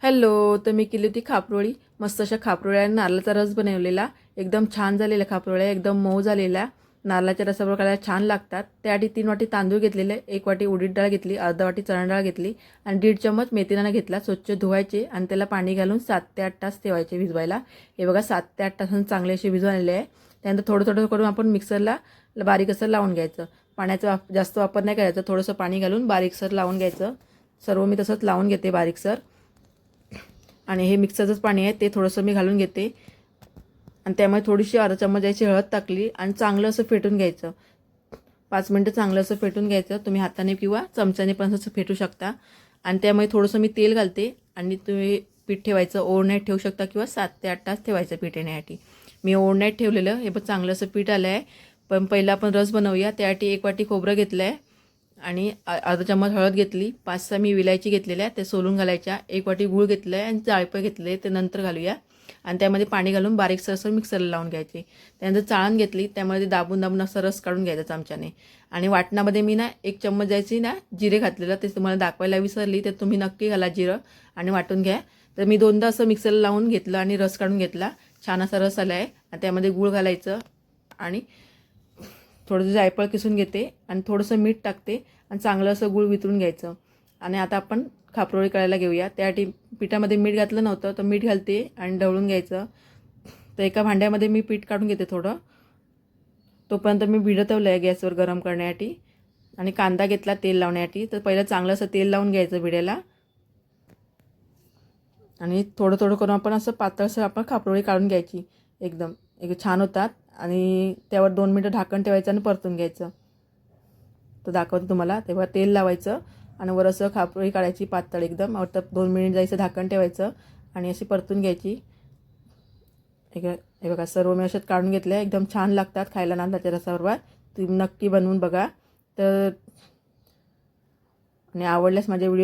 Hello, तर मी केली होती खापरोळी. मस्त अशा खापरोळ्या आणि नारळाचा रस बनवलेला. एकदम छान झालेल्या खापरोळ्या, एकदम मऊ झालेल्या. नारळाच्या रसाबरोबर खायला छान लागतात. त्यासाठी 3 वाटी तांदूळ घेतलेले, 1 वाटी उडीद डाळ घेतली, अर्धा वाटी चणा डाळ घेतली आणि 1.5 चम्मच मेथीदाणा घेतला. स्वच्छ धुवायचे आणि त्याला पाणी घालून 7 ते 8 तास ठेवायचे भिजवायला. हे बघा 7 ते 8 तासांनी चांगले असे भिजवलेले आहे. त्यानंतर थोडं थोडं करून आपण मिक्सरला बारीक असं लावून घ्यायचं. पाण्याचा जास्त वापर नाही करायचा, थोडंसं पाणी घालून बारीकसर लावून घ्यायचं. सर्व मी तसंच लावून घेते बारीकसर. आणि हे मिक्सरचंच पाणी आहे ते थोडंसं मी घालून घेते आणि त्यामुळे थोडीशी अर्धा चम्मच याची हळद टाकली आणि चांगलं असं फेटून घ्यायचं. 5 मिनटं चांगलं असं फेटून घ्यायचं. तुम्ही हाताने किंवा चमच्याने पण असं फेटू शकता. आणि त्यामुळे थोडंसं मी तेल घालते आणि तुम्ही पीठ ठेवायचं. ओव्हरनाईट ठेवू शकता किंवा 7 ते 8 तास ठेवायचं पीठ येण्यासाठी. मी ओव्हरनाईट ठेवलेलं. हे पण चांगलं असं पीठ आलं आहे. पण पहिला आपण रस बनवूया. त्यासाठी 1 वाटी खोबरं घेतलं आहे आणि अर्धा चम्मच हळद घेतली. 5-6 मी विलायची घेतलेल्या ते सोलून घालायच्या. 1 वाटी गूळ घेतलं आहे आणि जायफळ घेतले ते नंतर घालूया. आणि त्यामध्ये पाणी घालून बारीकसर असं मिक्सरला लावून घ्यायचे. त्यानंतर चाळण घेतली, त्यामध्ये दाबून दाबून असं रस काढून घ्यायचा चमच्याने. आणि वाटणामध्ये मी ना 1 चम्मच जायची ना जिरे घातलेलं, ते तुम्हाला दाखवायला विसरली, तर तुम्ही नक्की घाला जिरं आणि वाटून घ्या. तर मी 2दा असं मिक्सरला लावून घेतलं आणि रस काढून घेतला. छान असा रस आला आहे. आणि त्यामध्ये गूळ घालायचं आणि थोडंसं जायफळ किसून घेते आणि थोडंसं मीठ टाकते आणि चांगलं असं गूळ वितळून घ्यायचं. आणि आता आपण खापरोळी करायला घेऊया. त्यासाठी पिठामध्ये मीठ घातलं नव्हतं तर मीठ घालते आणि ढवळून घ्यायचं. तर एका भांड्यामध्ये मी पीठ काढून घेते थोडं. तोपर्यंत मी भिडतवलं आहे गॅसवर गरम करण्यासाठी. आणि कांदा घेतला तेल लावण्यासाठी. तर पहिलं चांगलं असं तेल लावून घ्यायचं भिड्याला आणि थोडं थोडं करून आपण असं पातळसर आपण खापरोळी काढून घ्यायची. एकदम छान होतात. आणि त्यावर 2 मिनटं झाकण ठेवायचं आणि परतून घ्यायचं. तर दाखवते तुम्हाला. तेव्हा तेल लावायचं आणि वर असं खापरोळी काढायची पातळ एकदम. तर 2 मिनिट जायचं झाकण ठेवायचं आणि अशी परतून घ्यायची. हे बघा सर्व मी अशात काढून घेतल्या. एकदम छान लागतात खायला नारळाच्या रसाबरोबर. तुम्ही नक्की बनवून बघा. तर आणि आवडल्यास माझे व्हिडिओ